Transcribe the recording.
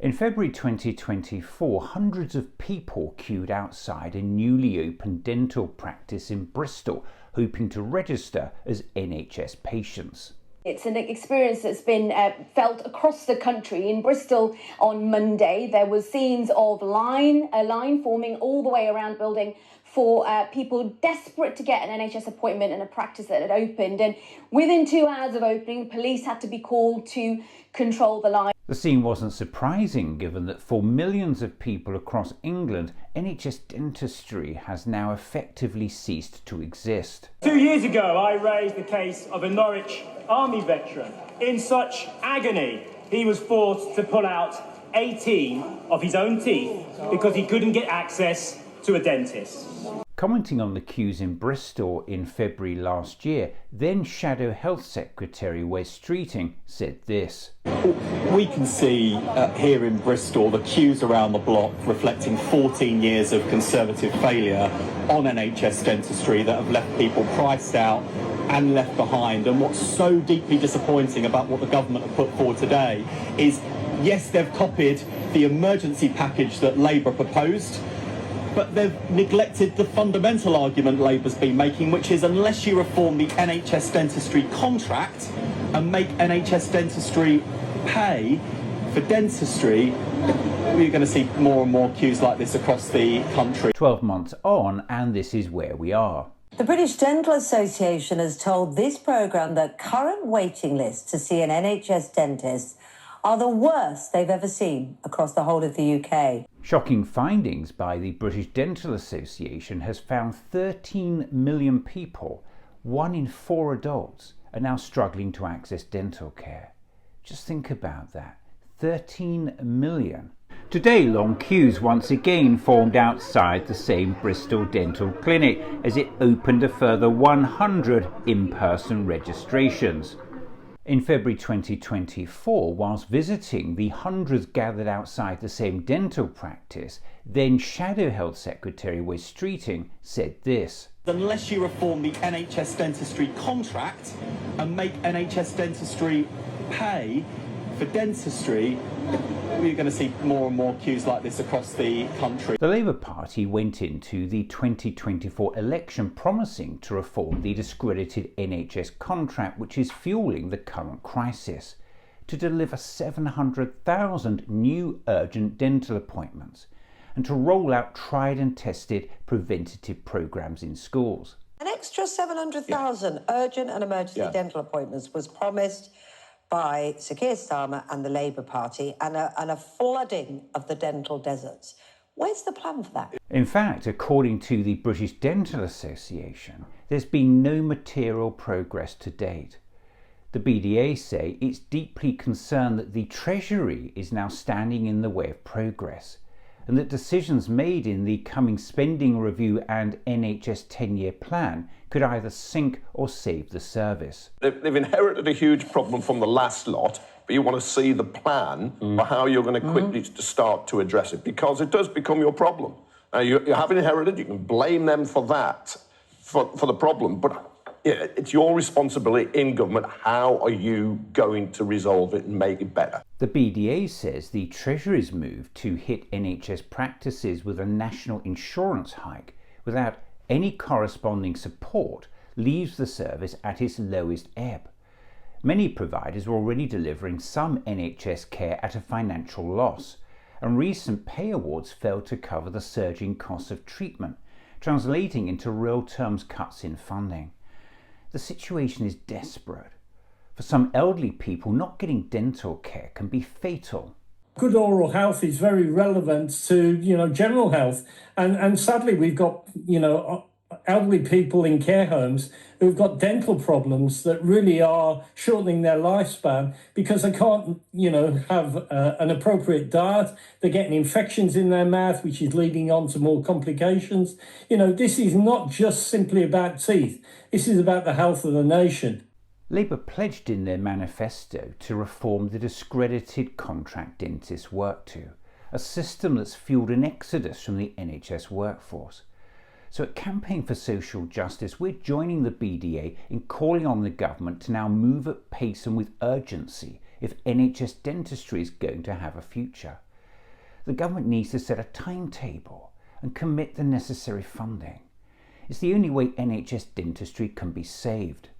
In February 2024, hundreds of people queued outside a newly opened dental practice in Bristol, hoping to register as NHS patients. It's an experience that's been felt across the country. In Bristol on Monday, there was scenes of a line forming all the way around the building for people desperate to get an NHS appointment in a practice that had opened. And within 2 hours of opening, police had to be called to control the line. The scene wasn't surprising, given that for millions of people across England, NHS dentistry has now effectively ceased to exist. 2 years ago, I raised the case of a Norwich Army veteran. In such agony, he was forced to pull out 18 of his own teeth because he couldn't get access to a dentist. Commenting on the queues in Bristol in February last year, then Shadow Health Secretary Wes Streeting said this. We can see here in Bristol the queues around the block reflecting 14 years of Conservative failure on NHS dentistry that have left people priced out and left behind. And what's so deeply disappointing about what the government have put forward today is, yes, they've copied the emergency package that Labour proposed, but they've neglected the fundamental argument Labour's been making, which is unless you reform the NHS dentistry contract and make NHS dentistry pay for dentistry, we're going to see more and more queues like this across the country. 12 months on, and this is where we are. The British Dental Association has told this programme that current waiting lists to see an NHS dentist are the worst they've ever seen across the whole of the UK. Shocking findings by the British Dental Association has found 13 million people, 1 in 4 adults, are now struggling to access dental care. Just think about that, 13 million. Today, long queues once again formed outside the same Bristol dental clinic as it opened a further 100 in-person registrations. In February 2024, whilst visiting the hundreds gathered outside the same dental practice, then Shadow Health Secretary Wes Streeting said this. Unless you reform the NHS dentistry contract and make NHS dentistry pay for dentistry, we're going to see more and more queues like this across the country. The Labour Party went into the 2024 election promising to reform the discredited NHS contract, which is fueling the current crisis, to deliver 700,000 new urgent dental appointments, and to roll out tried and tested preventative programmes in schools. An extra 700,000 urgent and emergency dental appointments was promised by Sir Keir Starmer and the Labour Party, and a flooding of the dental deserts. Where's the plan for that? In fact, according to the British Dental Association, there's been no material progress to date. The BDA say it's deeply concerned that the Treasury is now standing in the way of progress, and that decisions made in the coming spending review and NHS 10-year plan could either sink or save the service. They've inherited a huge problem from the last lot, but you want to see the plan for how you're going to quickly start to address it, because it does become your problem. You have inherited, you can blame them for that, for the problem, but it's your responsibility in government. How are you going to resolve it and make it better? The BDA says the Treasury's move to hit NHS practices with a national insurance hike without any corresponding support leaves the service at its lowest ebb. Many providers are already delivering some NHS care at a financial loss, and recent pay awards failed to cover the surging costs of treatment, translating into real terms cuts in funding. The situation is desperate. For some elderly people, not getting dental care can be fatal. Good oral health is very relevant to, general health. And sadly, we've got, elderly people in care homes who've got dental problems that really are shortening their lifespan because they can't, have an appropriate diet. They're getting infections in their mouth, which is leading on to more complications. This is not just simply about teeth. This is about the health of the nation. Labour pledged in their manifesto to reform the discredited contract dentists work to, a system that's fueled an exodus from the NHS workforce. So at Campaign for Social Justice, we're joining the BDA in calling on the government to now move at pace and with urgency if NHS dentistry is going to have a future. The government needs to set a timetable and commit the necessary funding. It's the only way NHS dentistry can be saved.